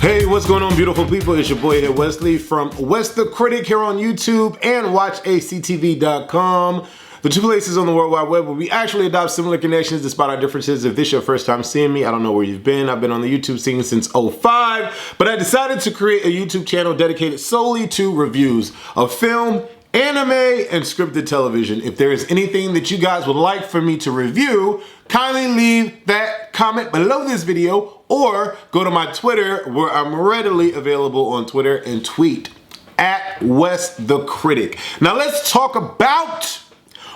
Hey, what's going on, beautiful people? It's your boy here, Wesley from West the Critic here on YouTube and WatchACTV.com. The two places on the World Wide Web where we actually adopt similar connections despite our differences. If this is your first time seeing me, I don't know where you've been. I've been on the YouTube scene since '05, but I decided to create a YouTube channel dedicated solely to reviews of film, anime, and scripted television. If there is anything that you guys would like for me to review, kindly leave that comment below this video or go to my Twitter where I'm readily available on Twitter and tweet at West the Critic. Now let's talk about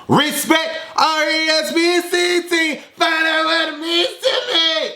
respect, R-E-S-P-C-T, find out what it means to me.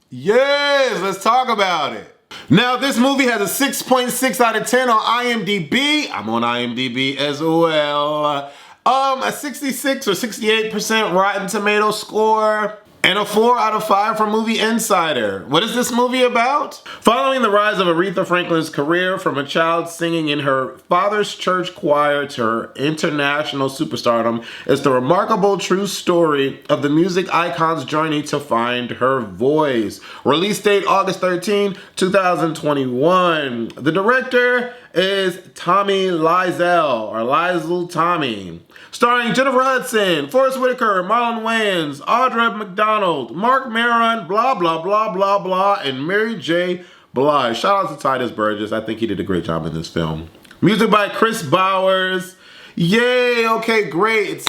Yes, let's talk about it. Now, this movie has a 6.6 out of 10 on IMDb. I'm on IMDb as well. A 66 or 68% Rotten Tomato score. And a 4 out of 5 from Movie Insider. What is this movie about? Following the rise of Aretha Franklin's career from a child singing in her father's church choir to her international superstardom is the remarkable true story of the music icon's journey to find her voice. Release date August 13, 2021. The director is Tommy Liesel, or Liesel Tommy. Starring Jennifer Hudson, Forest Whitaker, Marlon Wayans, Audra McDonald, Mark Maron, blah, blah, blah, blah, blah, and Mary J. Blige. Shout out to Titus Burgess. I think he did a great job in this film. Music by Chris Bowers. Yay, okay, great. It's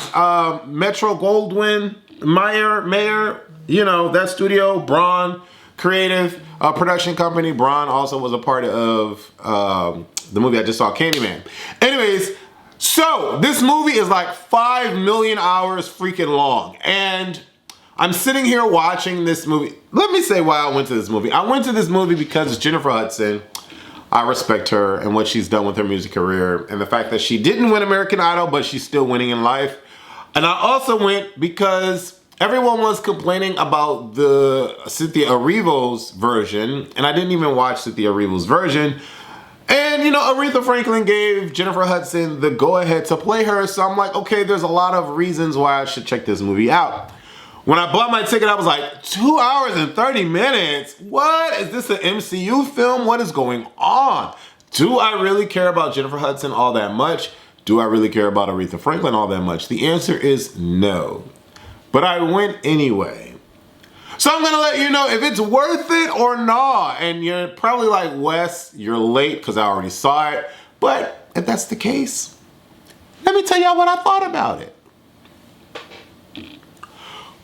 Metro Goldwyn, Mayer, you know, that studio, Braun Creative production company. Braun also was a part of the movie I just saw, Candyman. Anyways, so this movie is like 5 million hours freaking long, and I'm sitting here watching this movie. Let me say why I went to this movie. I went to this movie because it's Jennifer Hudson. I respect her and what she's done with her music career, and the fact that she didn't win American Idol, but she's still winning in life. And I also went because everyone was complaining about the Cynthia Erivo's version, and I didn't even watch Cynthia Erivo's version. And, you know, Aretha Franklin gave Jennifer Hudson the go-ahead to play her, so I'm like, okay, there's a lot of reasons why I should check this movie out. When I bought my ticket, I was like, 2 hours and 30 minutes? What? Is this an MCU film? What is going on? Do I really care about Jennifer Hudson all that much? Do I really care about Aretha Franklin all that much? The answer is no. But I went anyway. So I'm gonna let you know if it's worth it or not. And you're probably like, Wes, you're late because I already saw it. But if that's the case, let me tell y'all what I thought about it.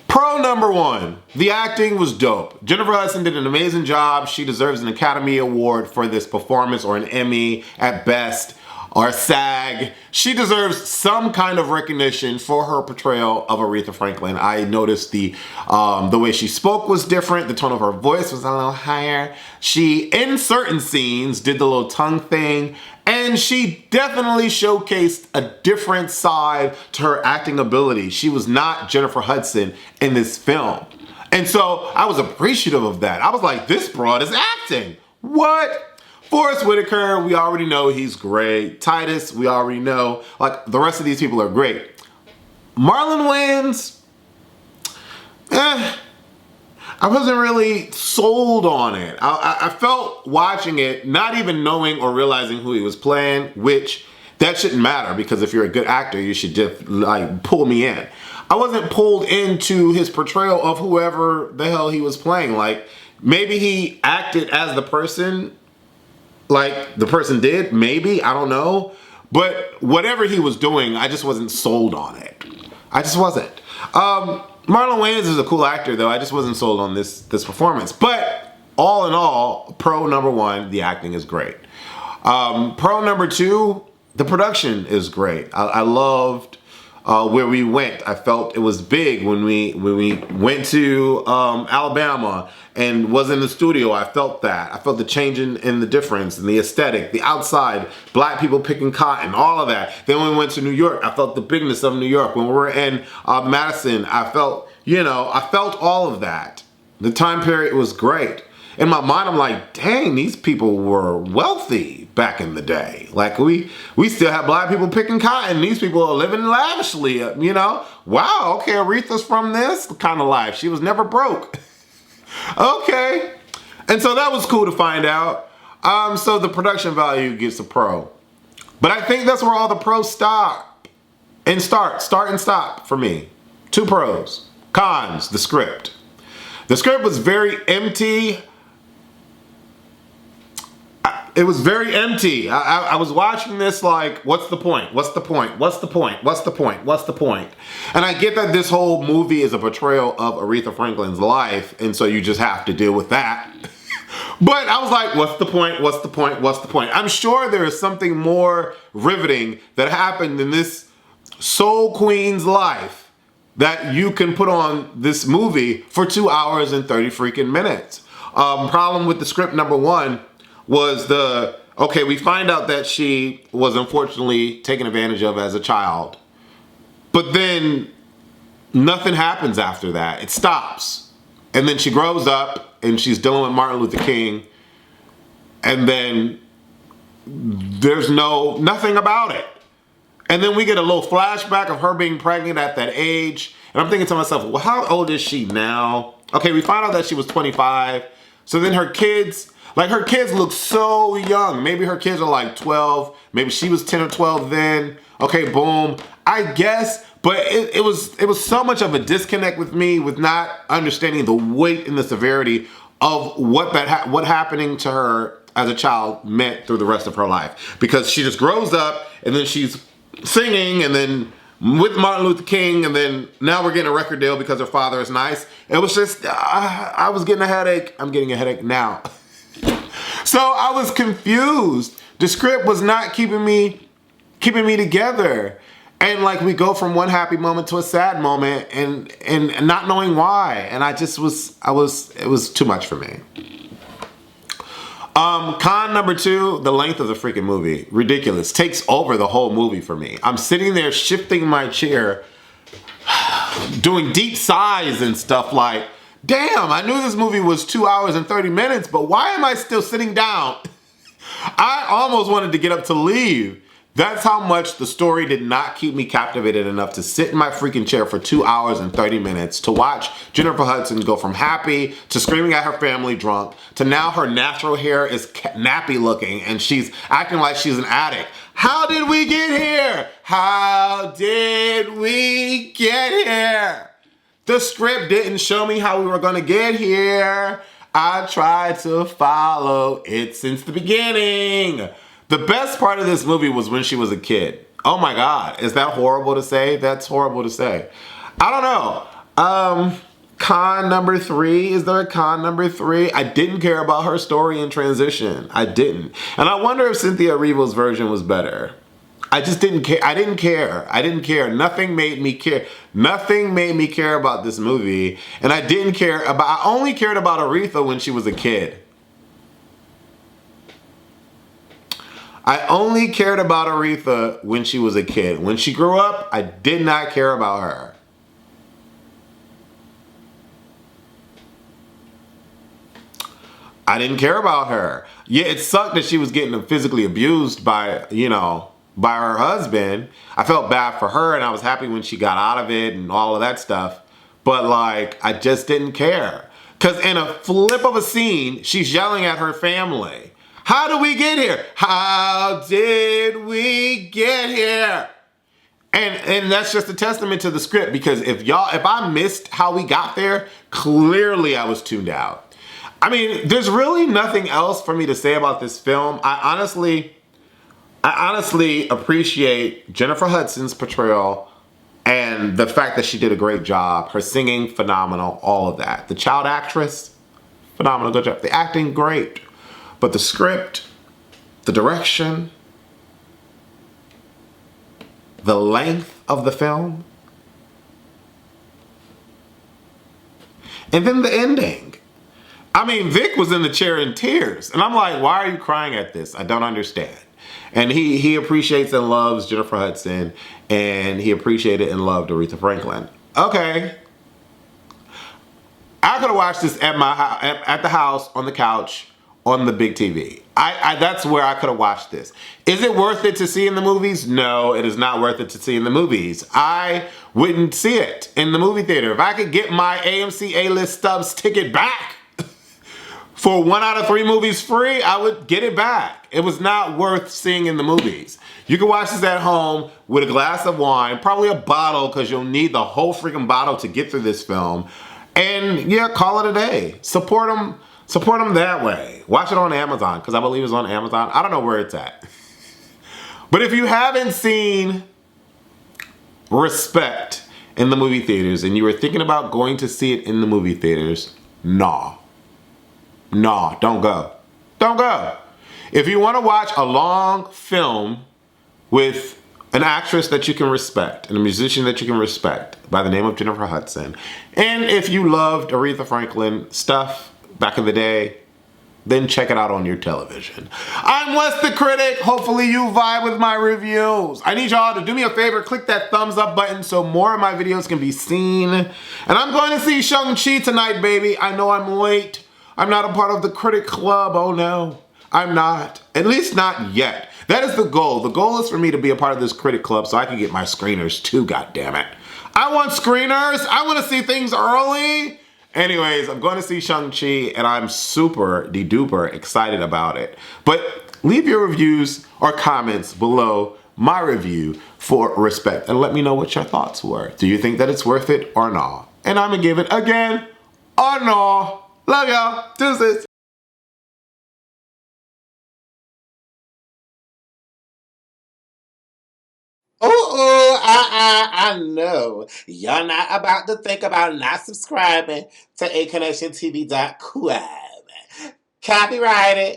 Pro number one, the acting was dope. Jennifer Hudson did an amazing job. She deserves an Academy Award for this performance, or an Emmy at best, or SAG. She deserves some kind of recognition for her portrayal of Aretha Franklin. I noticed the way she spoke was different. The tone of her voice was a little higher. She, in certain scenes, did the little tongue thing. And she definitely showcased a different side to her acting ability. She was not Jennifer Hudson in this film. And so I was appreciative of that. I was like, this broad is acting. What? Forest Whitaker, we already know he's great. Titus, we already know. Like, the rest of these people are great. Marlon Wayans, I wasn't really sold on it. I felt watching it, not even knowing or realizing who he was playing, which that shouldn't matter, because if you're a good actor, you should just like pull me in. I wasn't pulled into his portrayal of whoever the hell he was playing. Like, maybe he acted as the person, like the person did, maybe, I don't know. But whatever he was doing, I just wasn't sold on it. I just wasn't. Marlon Wayans is a cool actor, though. I just wasn't sold on this performance. But all in all, pro number one, the acting is great. Pro number two, the production is great. I loved where we went. I felt it was big when we went to Alabama and was in the studio. I felt that. I felt the change in the difference and the aesthetic, the outside, black people picking cotton, all of that. Then when we went to New York, I felt the bigness of New York. When we were in Madison, I felt, you know, I felt all of that. The time period was great. In my mind, I'm like, dang, these people were wealthy back in the day. Like, we still have black people picking cotton. These people are living lavishly, you know? Wow, okay, Aretha's from this kind of life. She was never broke. Okay. And so that was cool to find out. So the production value gets a pro. But I think that's where all the pros stop and start and stop for me. 2 pros. Cons, the script. The script was very empty. It was very empty. I was watching this like, what's the point? What's the point? What's the point? What's the point? What's the point? And I get that this whole movie is a portrayal of Aretha Franklin's life, and so you just have to deal with that. But I was like, what's the point? What's the point? What's the point? I'm sure there is something more riveting that happened in this soul queen's life that you can put on this movie for 2 hours and 30 freaking minutes. Problem with the script, number 1, was okay, we find out that she was unfortunately taken advantage of as a child. But then nothing happens after that. It stops. And then she grows up and she's dealing with Martin Luther King. And then there's nothing about it. And then we get a little flashback of her being pregnant at that age. And I'm thinking to myself, well, how old is she now? Okay, we find out that she was 25. So then her kids look so young. Maybe her kids are like 12. Maybe she was 10 or 12 then. Okay, boom. I guess, but it was so much of a disconnect with me with not understanding the weight and the severity of what happening to her as a child meant through the rest of her life. Because she just grows up and then she's singing and then with Martin Luther King, and then now we're getting a record deal because her father is nice. It was just, I was getting a headache. I'm getting a headache now. So I was confused. The script was not keeping me together. And like we go from one happy moment to a sad moment and not knowing why. And it was too much for me. Con number 2, the length of the freaking movie. Ridiculous. Takes over the whole movie for me. I'm sitting there shifting my chair, doing deep sighs and stuff like, damn, I knew this movie was 2 hours and 30 minutes, but why am I still sitting down? I almost wanted to get up to leave. That's how much the story did not keep me captivated enough to sit in my freaking chair for 2 hours and 30 minutes to watch Jennifer Hudson go from happy to screaming at her family drunk to now her natural hair is nappy looking and she's acting like she's an addict. How did we get here? How did we get here? The script didn't show me how we were gonna get here. I tried to follow it since the beginning. The best part of this movie was when she was a kid. Oh my God, is that horrible to say? That's horrible to say. I don't know. Con number 3, is there a con number 3? I didn't care about her story and transition. I didn't. And I wonder if Cynthia Erivo's version was better. I just didn't care. I didn't care. Nothing made me care. Nothing made me care about this movie. And I only cared about Aretha when she was a kid. I only cared about Aretha when she was a kid. When she grew up, I did not care about her. I didn't care about her. Yeah, it sucked that she was getting physically abused by her husband. I felt bad for her and I was happy when she got out of it and all of that stuff. But like, I just didn't care. Because in a flip of a scene, she's yelling at her family. How did we get here? How did we get here? And that's just a testament to the script, because if I missed how we got there, clearly I was tuned out. I mean, there's really nothing else for me to say about this film. I honestly appreciate Jennifer Hudson's portrayal and the fact that she did a great job. Her singing, phenomenal, all of that. The child actress, phenomenal, good job. The acting, great. But the script, the direction, the length of the film, and then the ending. I mean, Vic was in the chair in tears. And I'm like, why are you crying at this? I don't understand. And he appreciates and loves Jennifer Hudson, and he appreciated and loved Aretha Franklin. Okay. I could have watched this at the house, on the couch, on the big TV. That's where I could have watched this. Is it worth it to see in the movies? No, it is not worth it to see in the movies. I wouldn't see it in the movie theater. If I could get my AMC A-List Stubs ticket back For 1 out of 3 movies free, I would get it back. It was not worth seeing in the movies. You can watch this at home with a glass of wine, probably a bottle, because you'll need the whole freaking bottle to get through this film. And yeah, call it a day. Support them that way. Watch it on Amazon, because I believe it's on Amazon. I don't know where it's at. But if you haven't seen Respect in the movie theaters and you were thinking about going to see it in the movie theaters, NAW. No, don't go. Don't go. If you want to watch a long film with an actress that you can respect and a musician that you can respect by the name of Jennifer Hudson, and if you loved Aretha Franklin stuff back in the day, then check it out on your television. I'm Wes the Critic. Hopefully you vibe with my reviews. I need y'all to do me a favor, click that thumbs up button so more of my videos can be seen. And I'm going to see Shang-Chi tonight, baby. I know I'm late. I'm not a part of the Critic Club. Oh no, I'm not. At least not yet. That is the goal. The goal is for me to be a part of this Critic Club so I can get my screeners too, goddammit. I want screeners. I want to see things early. Anyways, I'm going to see Shang-Chi and I'm super de-duper excited about it. But leave your reviews or comments below my review for Respect and let me know what your thoughts were. Do you think that it's worth it or not? And I'm going to give it again a no. Love y'all. Deuces. I know. You're not about to think about not subscribing to aconnectiontv.com. Copyrighted.